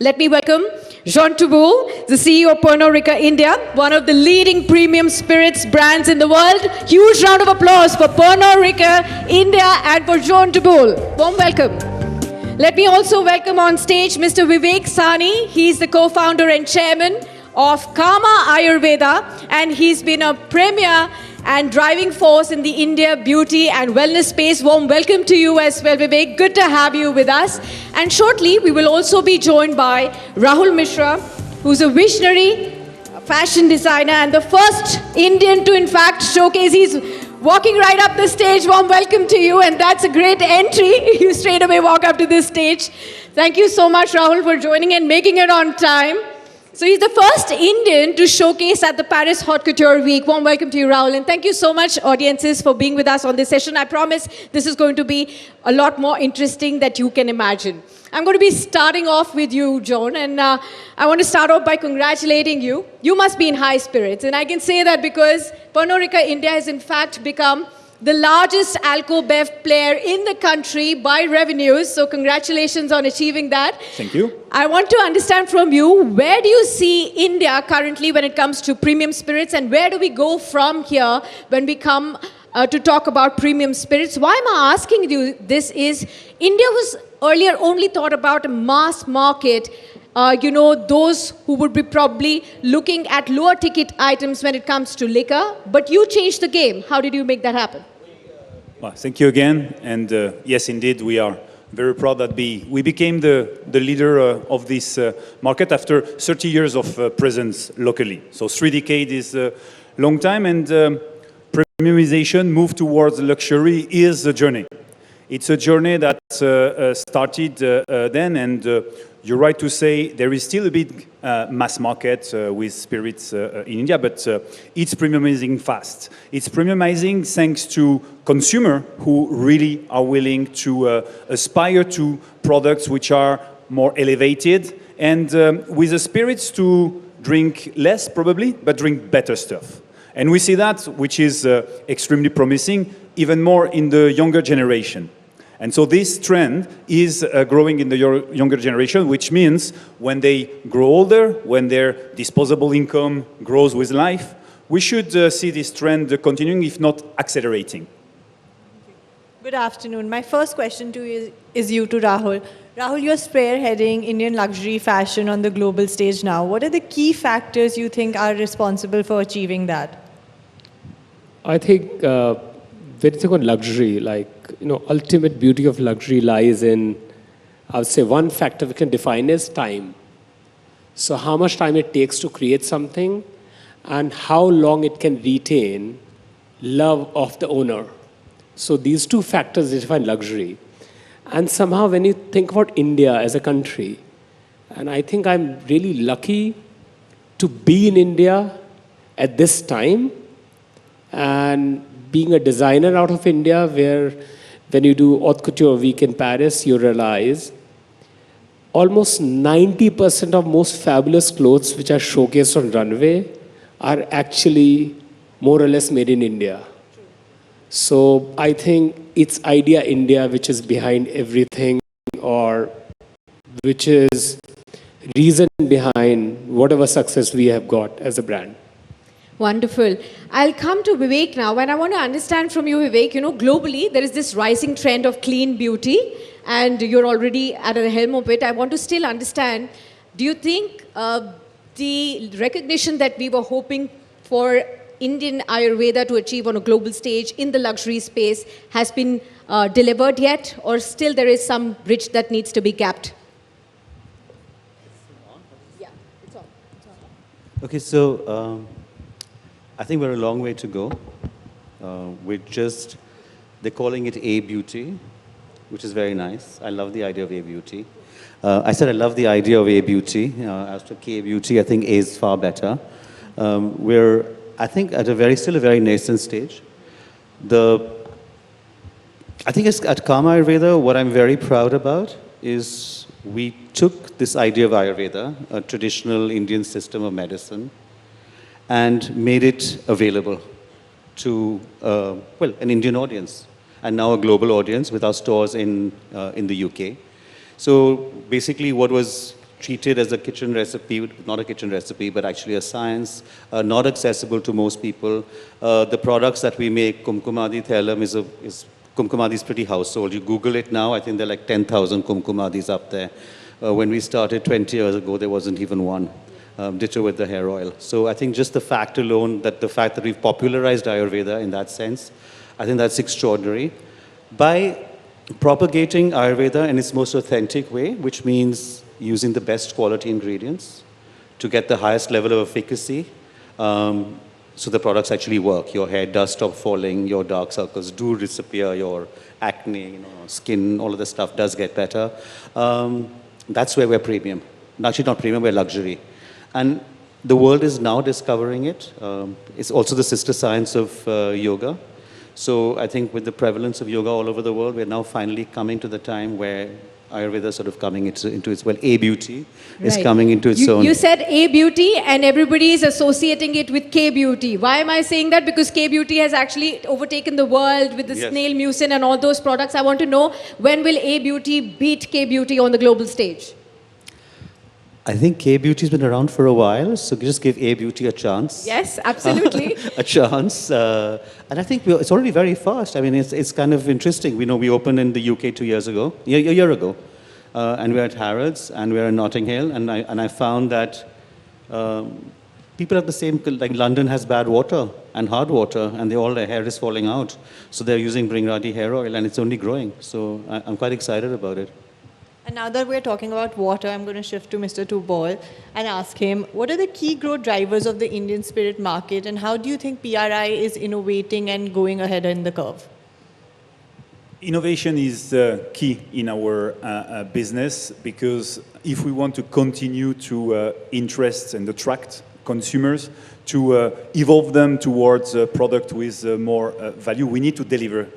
Let me welcome Jean Touboul, the CEO of Pernod Ricard India, one of the leading premium spirits brands in the world. Huge round of applause for Pernod Ricard India and for Jean Touboul. Warm welcome. Let me also welcome on stage Mr. Vivek Sahni. He's the co-founder and chairman of Kama Ayurveda, and he's been a premier and driving force in the India beauty and wellness space. Warm welcome to you as well, Vivek. Good to have you with us. And shortly, we will also be joined by Rahul Mishra, who's a visionary fashion designer and the first Indian to, in fact, showcase. He's walking right up the stage. Warm welcome to you, and that's a great entry. You straight away walk up to this stage. Thank you so much, Rahul, for joining and making it on time. So he's the first Indian to showcase at the Paris Haute Couture Week. Warm welcome to you, Rahul. And thank you so much, audiences, for being with us on this session. I promise this is going to be a lot more interesting than you can imagine. I'm going to be starting off with you, John. And I want to start off by congratulating you. You must be in high spirits. And I can say that because Pernod Ricard India has, in fact, become the largest alco-bev player in the country by revenues. So congratulations on achieving that. Thank you. I want to understand from you, where do you see India currently when it comes to premium spirits, and where do we go from here when we come to talk about premium spirits? Why am I asking you this is, India was earlier only thought about a mass market, those who would be probably looking at lower ticket items when it comes to liquor, but you changed the game. How did you make that happen? Well, thank you again. And yes, indeed, we are very proud that we became the leader of this market after 30 years of presence locally. So 3 decades is a long time, and premiumization, move towards luxury, is a journey. It's a journey that started then, and you're right to say there is still a big mass market with spirits in India, but it's premiumizing fast. It's premiumizing thanks to consumers who really are willing to aspire to products which are more elevated, and with the spirits to drink less probably, but drink better stuff. And we see that, which is extremely promising, even more in the younger generation. And so this trend is growing in the younger generation, which means when they grow older, when their disposable income grows with life, we should see this trend continuing, if not accelerating. Good afternoon. My first question to you is you to Rahul. Rahul, you're spearheading Indian luxury fashion on the global stage now. What are the key factors you think are responsible for achieving that? I think when you think on luxury, ultimate beauty of luxury lies in, I would say, one factor we can define is time. So how much time it takes to create something and how long it can retain love of the owner. So these two factors define luxury. And somehow when you think about India as a country, and I think I'm really lucky to be in India at this time, and being a designer out of India, where when you do Haute Couture Week in Paris, you realize almost 90% of most fabulous clothes which are showcased on runway are actually more or less made in India. So I think it's Idea India which is behind everything, or which is reason behind whatever success we have got as a brand. Wonderful. I'll come to Vivek now, and I want to understand from you, Vivek, globally, there is this rising trend of clean beauty, and you're already at the helm of it. I want to still understand, do you think the recognition that we were hoping for Indian Ayurveda to achieve on a global stage in the luxury space has been delivered yet, or still there is some bridge that needs to be gapped? Yeah, it's on. Okay, so I think we're a long way to go. They're calling it A-beauty, which is very nice. I love the idea of A-beauty. I said I love the idea of A-beauty. As to K-beauty, I think A is far better. We're, I think, at still a very nascent stage. I think at Kama Ayurveda, what I'm very proud about is we took this idea of Ayurveda, a traditional Indian system of medicine, and made it available to, an Indian audience, and now a global audience with our stores in the UK. So basically what was treated as a kitchen recipe, not a kitchen recipe, but actually a science, not accessible to most people. The products that we make, Kumkumadi Thailam Kumkumadi is pretty household. You Google it now, I think there are like 10,000 Kumkumadis up there. When we started 20 years ago, there wasn't even one. Ditto with the hair oil. So I think just the fact alone, that the fact that we've popularized Ayurveda in that sense, I think that's extraordinary. By propagating Ayurveda in its most authentic way, which means using the best quality ingredients to get the highest level of efficacy, so the products actually work. Your hair does stop falling, your dark circles do disappear, your acne, skin, all of the stuff does get better. That's where we're premium. Actually not premium, we're luxury. And the world is now discovering it. It's also the sister science of yoga. So I think with the prevalence of yoga all over the world, we're now finally coming to the time where Ayurveda is sort of coming into its, well, A-beauty is coming into its own. You said A-beauty and everybody is associating it with K-beauty. Why am I saying that? Because K-beauty has actually overtaken the world with the snail mucin and all those products. I want to know, when will A-beauty beat K-beauty on the global stage? I think K-beauty's been around for a while, so just give A-beauty a chance. Yes, absolutely. A chance. And I think it's already very fast. I mean, it's kind of interesting. We opened in the UK 2 years ago, a year ago. And we're at Harrods, and we're in Notting Hill, and I found that people have the same, like London has bad water and hard water, and their hair is falling out. So they're using Bringrati hair oil, and it's only growing. So I'm quite excited about it. And now that we're talking about water, I'm going to shift to Mr. Touboul and ask him, what are the key growth drivers of the Indian spirit market, and how do you think PRI is innovating and going ahead in the curve? Innovation is key in our business, because if we want to continue to interest and attract consumers, to evolve them towards a product with more value, we need to deliver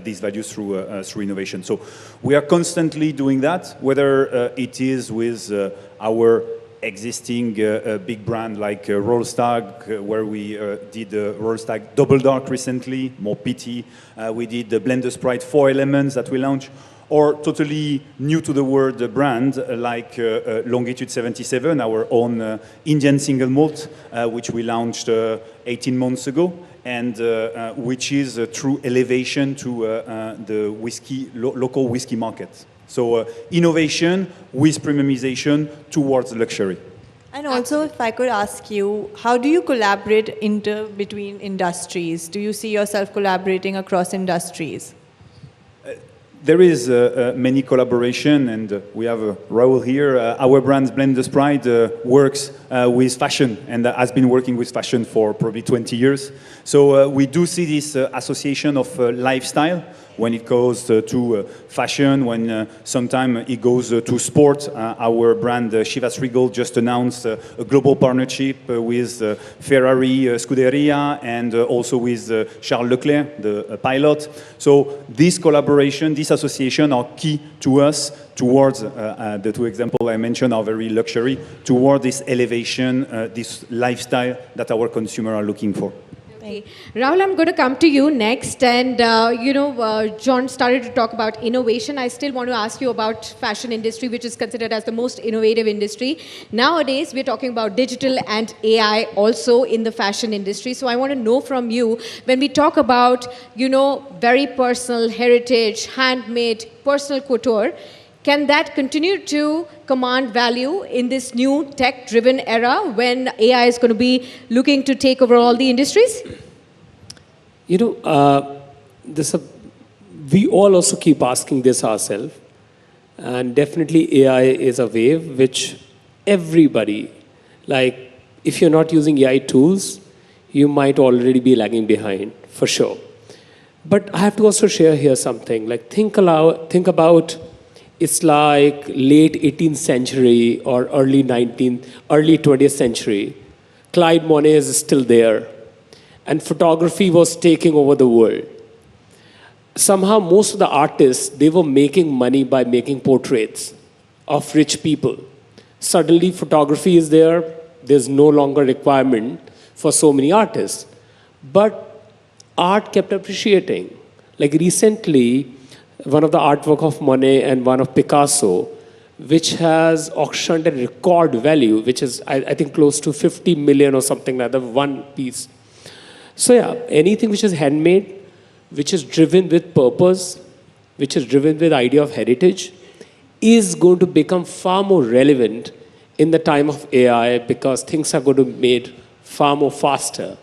these values through innovation. So we are constantly doing that, whether it is with our existing big brand like Royal Stag, where we did Royal Stag Double Dark recently, more peaty. We did the Blender Sprite 4 Elements that we launched, or totally new to the world brand like Longitude 77, our own Indian single malt, which we launched 18 months ago, and which is a true elevation to the whiskey, local whiskey market. So innovation with premiumization towards luxury. And also, if I could ask you, how do you collaborate between industries? Do you see yourself collaborating across industries? There is many collaboration, and we have Rahul here. Our brand Blender Sprite works with fashion, and has been working with fashion for probably 20 years. So we do see this association of lifestyle when it goes to fashion, when sometimes it goes to sport. Our brand Chivas Regal just announced a global partnership with Ferrari Scuderia, and also with Charles Leclerc, the pilot. So this collaboration, this association are key to us towards the two examples I mentioned are very luxury, toward this elevation, this lifestyle that our consumers are looking for. Okay. Rahul, I'm going to come to you next. And, John started to talk about innovation. I still want to ask you about fashion industry, which is considered as the most innovative industry. Nowadays, we're talking about digital and AI also in the fashion industry. So I want to know from you, when we talk about, very personal heritage, handmade, personal couture, can that continue to command value in this new tech-driven era when AI is going to be looking to take over all the industries? We all also keep asking this ourselves. And definitely AI is a wave which everybody, like if you're not using AI tools, you might already be lagging behind, for sure. But I have to also share here something. Like think about, it's like late 18th century or early 20th century. Clyde Monet is still there. And photography was taking over the world. Somehow most of the artists, they were making money by making portraits of rich people. Suddenly photography is there. There's no longer requirement for so many artists. But art kept appreciating. Like recently, one of the artwork of Monet and one of Picasso, which has auctioned at record value, which is, I think, close to 50 million or something like that, one piece. So yeah, anything which is handmade, which is driven with purpose, which is driven with idea of heritage, is going to become far more relevant in the time of AI because things are going to be made far more faster.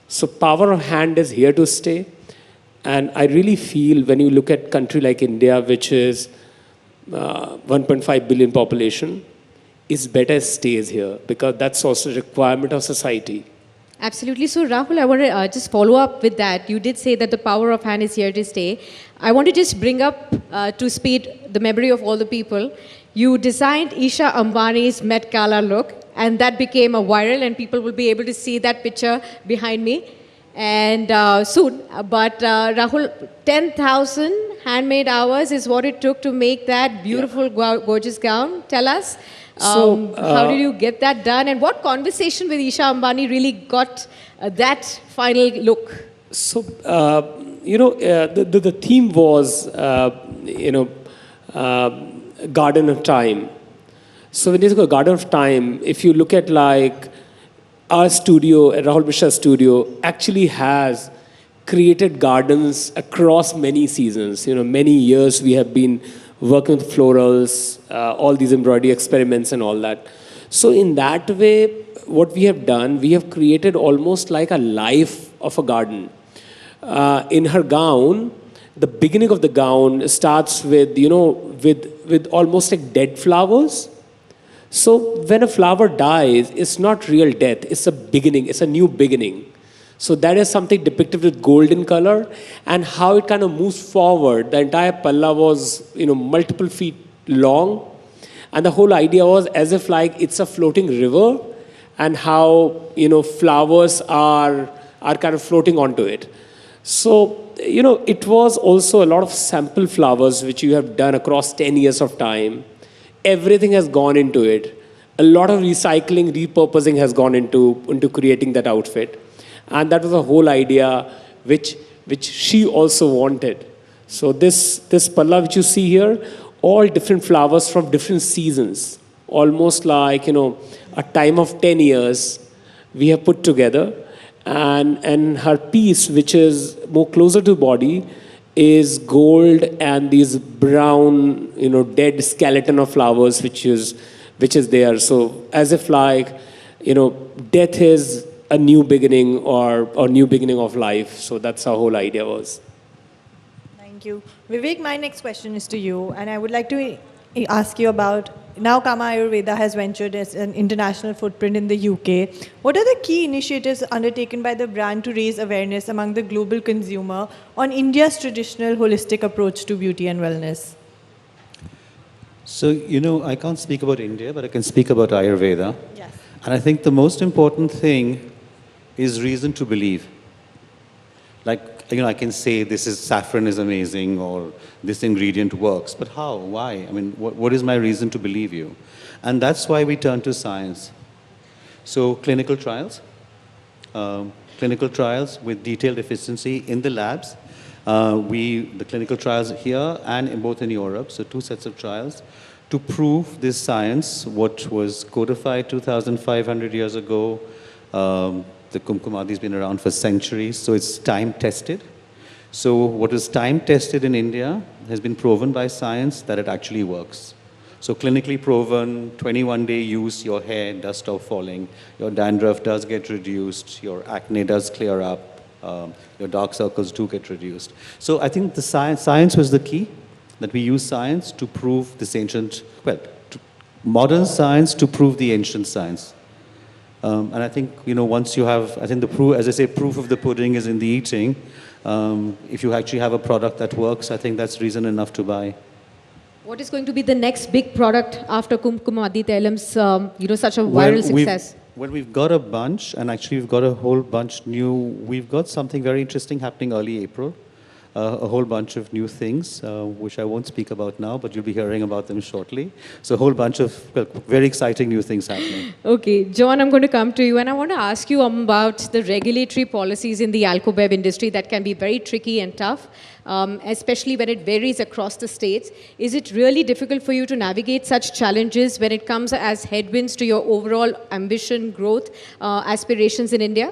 So power of hand is here to stay. And I really feel when you look at a country like India, which is 1.5 billion population, it's better it stays here because that's also a requirement of society. Absolutely. So, Rahul, I want to just follow up with that. You did say that the power of hand is here to stay. I want to just bring up to speed the memory of all the people. You designed Isha Ambani's Met Gala look, and that became a viral, and people will be able to see that picture behind me. And soon, but Rahul, 10,000 handmade hours is what it took to make that beautiful, gorgeous gown. Tell us, how did you get that done, and what conversation with Isha Ambani really got that final look? So, the theme was, Garden of Time. So when you go Garden of Time, if you look at like our studio, Rahul Mishra studio, actually has created gardens across many seasons. Many years we have been working with florals, all these embroidery experiments and all that. So in that way, what we have done, we have created almost like a life of a garden. In her gown, the beginning of the gown starts with, with almost like dead flowers. So when a flower dies, it's not real death, it's a beginning, it's a new beginning. So that is something depicted with golden color, and how it kind of moves forward. The entire palla was, multiple feet long, and the whole idea was as if like it's a floating river, and how, flowers are kind of floating onto it. So, it was also a lot of sample flowers which you have done across 10 years of time. Everything has gone into it. A lot of recycling, repurposing has gone into creating that outfit. And that was the whole idea which she also wanted. So this palla which you see here, all different flowers from different seasons. Almost like, a time of 10 years we have put together. And her piece, which is more closer to body, is gold and these brown, dead skeleton of flowers, which is there. So as if like, death is a new beginning or new beginning of life. So that's our whole idea was. Thank you. Vivek, my next question is to you, and I would like to ask you about, now Kama Ayurveda has ventured as an international footprint in the UK. What are the key initiatives undertaken by the brand to raise awareness among the global consumer on India's traditional holistic approach to beauty and wellness? So, I can't speak about India, but I can speak about Ayurveda. Yes. And I think the most important thing is reason to believe. Like, I can say this saffron is amazing or this ingredient works, but how? Why? I mean, what is my reason to believe you? And that's why we turn to science. So clinical trials with detailed efficiency in the labs. The clinical trials here and both in Europe, so 2 sets of trials, to prove this science, what was codified 2,500 years ago. The Kumkumadi has been around for centuries, so it's time-tested. So what is time-tested in India has been proven by science that it actually works. So clinically proven, 21-day use, your hair does stop falling, your dandruff does get reduced, your acne does clear up, your dark circles do get reduced. So I think the science was the key, that we use science to prove this modern science to prove the ancient science. And I think, once you have, I think the proof, as I say, proof of the pudding is in the eating. If you actually have a product that works, I think that's reason enough to buy. What is going to be the next big product after Kumkumadi Tailam's, such a viral success? Well, we've got a bunch, and actually we've got a whole bunch new. We've got something very interesting happening early April. a whole bunch of new things, which I won't speak about now, but you'll be hearing about them shortly. So a whole bunch of very exciting new things happening. Okay, John, I'm going to come to you and I want to ask you about the regulatory policies in the alcobev industry that can be very tricky and tough, especially when it varies across the states. Is it really difficult for you to navigate such challenges when it comes as headwinds to your overall ambition, growth, aspirations in India?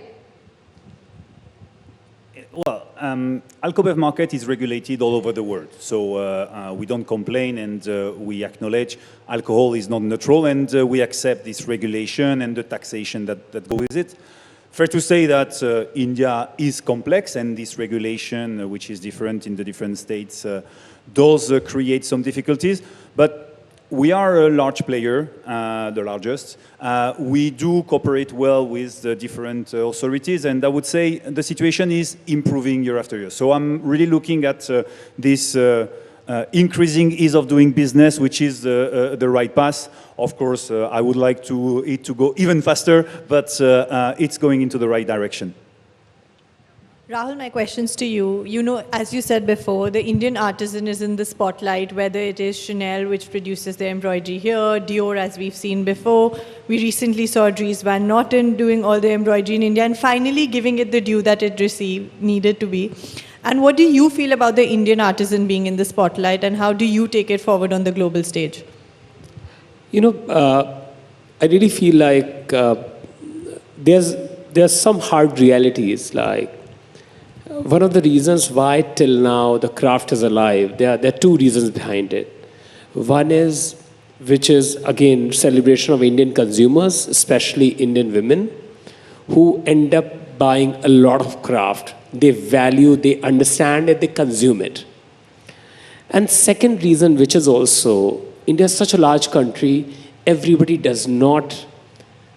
Well, alcobev market is regulated all over the world, so we don't complain, and we acknowledge alcohol is not neutral, and we accept this regulation and the taxation that go with it. Fair to say that India is complex, and this regulation, which is different in the different states, does create some difficulties, but we are a large player, the largest. We do cooperate well with the different authorities, and I would say the situation is improving year after year. So I'm really looking at this increasing ease of doing business, which is the right path. Of course, I would like it to go even faster, but it's going into the right direction. Rahul, my question's to you. You know, as you said before, the Indian artisan is in the spotlight, whether it is Chanel, which produces their embroidery here, Dior, as we've seen before. We recently saw Dries Van Noten doing all the embroidery in India and finally giving it the due that it needed to be. And what do you feel about the Indian artisan being in the spotlight, and how do you take it forward on the global stage? You know, I really feel like there's some hard realities, like one of the reasons why till now the craft is alive, there are two reasons behind it. One is, which is again celebration of Indian consumers, especially Indian women, who end up buying a lot of craft. They value, they understand it, they consume it. And second reason, which is also, India is such a large country, everybody does not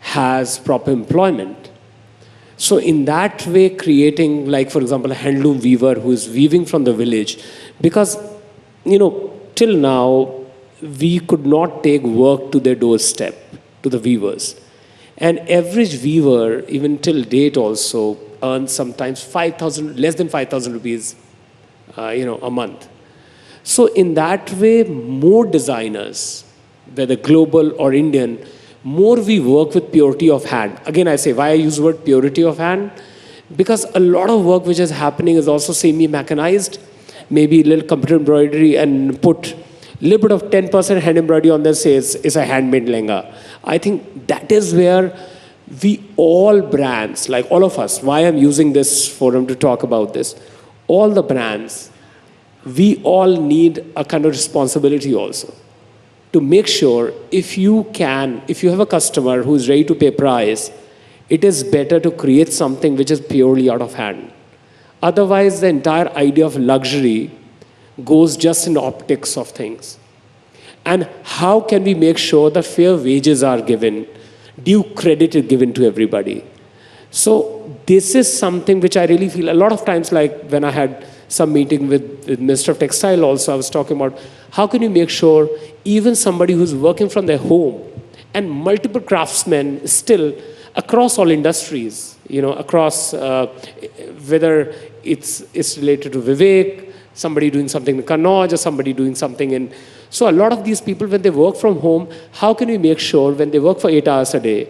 has proper employment. So in that way, creating, like, for example, a handloom weaver who is weaving from the village, because, you know, till now, we could not take work to their doorstep, to the weavers. And average weaver, even till date also, earns sometimes 5,000, less than 5,000 rupees, a month. So in that way, more designers, whether global or Indian, more we work with purity of hand. Again, I say, why I use the word purity of hand? Because a lot of work which is happening is also semi-mechanized, maybe a little computer embroidery, and put a little bit of 10% hand embroidery on there, says it's a handmade lehenga. I think that is where we all brands, like all of us, why I'm using this forum to talk about this, all the brands, we all need a kind of responsibility also, to make sure if you have a customer who is ready to pay price, it is better to create something which is purely out of hand. Otherwise, the entire idea of luxury goes just in the optics of things. And how can we make sure that fair wages are given, due credit is given to everybody? So this is something which I really feel, a lot of times, like when I had some meeting with Minister of Textile also, I was talking about how can you make sure even somebody who's working from their home, and multiple craftsmen still across all industries, across whether it's related to Vivek, somebody doing something in Kannauj, or somebody doing something in... So a lot of these people, when they work from home, how can we make sure when they work for 8 hours a day,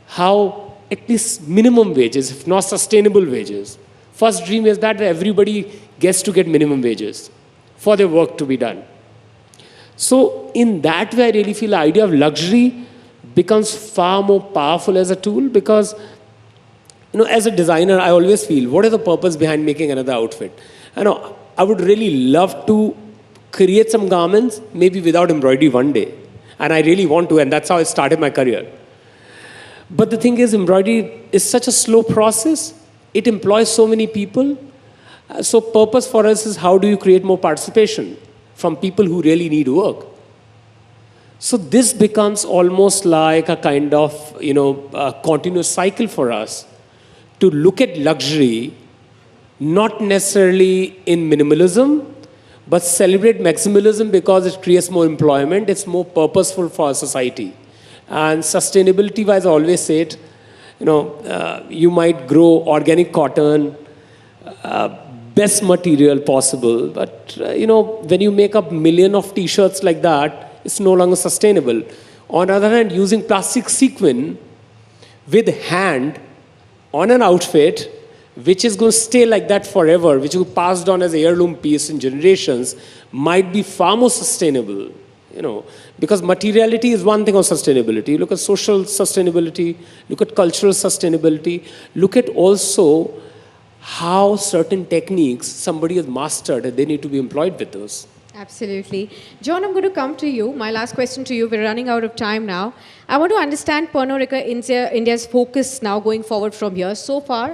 how at least minimum wages, if not sustainable wages. First dream is that everybody gets to get minimum wages for their work to be done. So in that way, I really feel the idea of luxury becomes far more powerful as a tool, because, as a designer, I always feel, what is the purpose behind making another outfit? I would really love to create some garments, maybe without embroidery one day. And I really want to, and that's how I started my career. But the thing is, embroidery is such a slow process. It employs so many people. So purpose for us is how do you create more participation from people who really need work. So this becomes almost like a kind of, a continuous cycle for us to look at luxury, not necessarily in minimalism, but celebrate maximalism because it creates more employment. It's more purposeful for our society. And sustainability-wise, I always say it, you might grow organic cotton, best material possible. But, when you make up million of t-shirts like that, it's no longer sustainable. On the other hand, using plastic sequin with hand on an outfit, which is going to stay like that forever, which will be passed on as heirloom piece in generations, might be far more sustainable. Because materiality is one thing of sustainability. Look at social sustainability, look at cultural sustainability, look at also how certain techniques somebody has mastered and they need to be employed with those. Absolutely. John, I'm going to come to you. My last question to you. We're running out of time now. I want to understand Pernod Ricard India's focus now going forward from here. So far,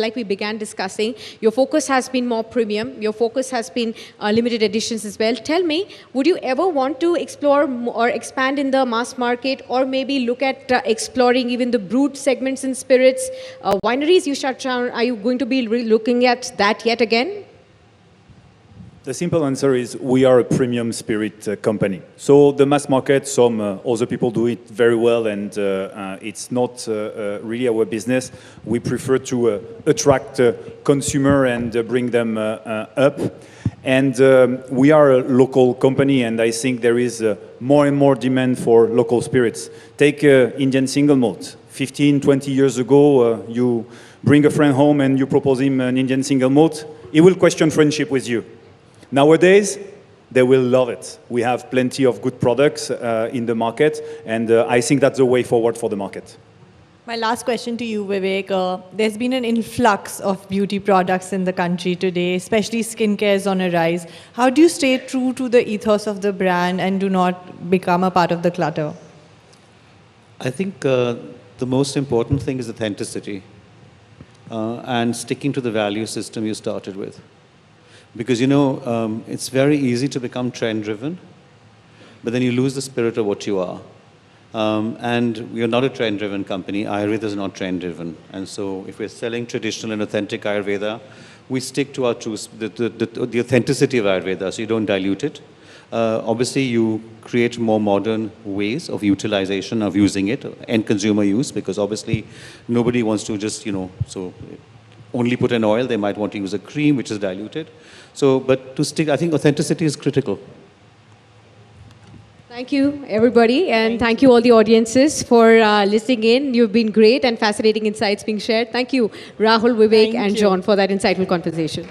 like we began discussing, your focus has been more premium. Your focus has been limited editions as well. Tell me, would you ever want to explore or expand in the mass market, or maybe look at exploring even the brewed segments in spirits? Wineries you shut down, are you going to be looking at that yet again? The simple answer is we are a premium spirit company. So the mass market, some other people do it very well, and it's not really our business. We prefer to attract consumer and bring them up. And we are a local company, and I think there is more and more demand for local spirits. Take Indian single malt. 15, 20 years ago, you bring a friend home and you propose him an Indian single malt, he will question friendship with you. Nowadays, they will love it. We have plenty of good products in the market, and I think that's the way forward for the market. My last question to you, Vivek. There's been an influx of beauty products in the country today, especially skincare is on a rise. How do you stay true to the ethos of the brand and do not become a part of the clutter? I think the most important thing is authenticity and sticking to the value system you started with. Because, it's very easy to become trend-driven, but then you lose the spirit of what you are. And we are not a trend-driven company. Ayurveda is not trend-driven. And so if we're selling traditional and authentic Ayurveda, we stick to our truth, the authenticity of Ayurveda, so you don't dilute it. Obviously, you create more modern ways of utilization, of using it, end consumer use, because obviously nobody wants to just, only put an oil. They might want to use a cream, which is diluted. So, but to stick, I think authenticity is critical. Thank you, everybody, and thank you all the audiences for listening in. You've been great and fascinating insights being shared. Thank you, Rahul, Vivek, and John, for that insightful conversation.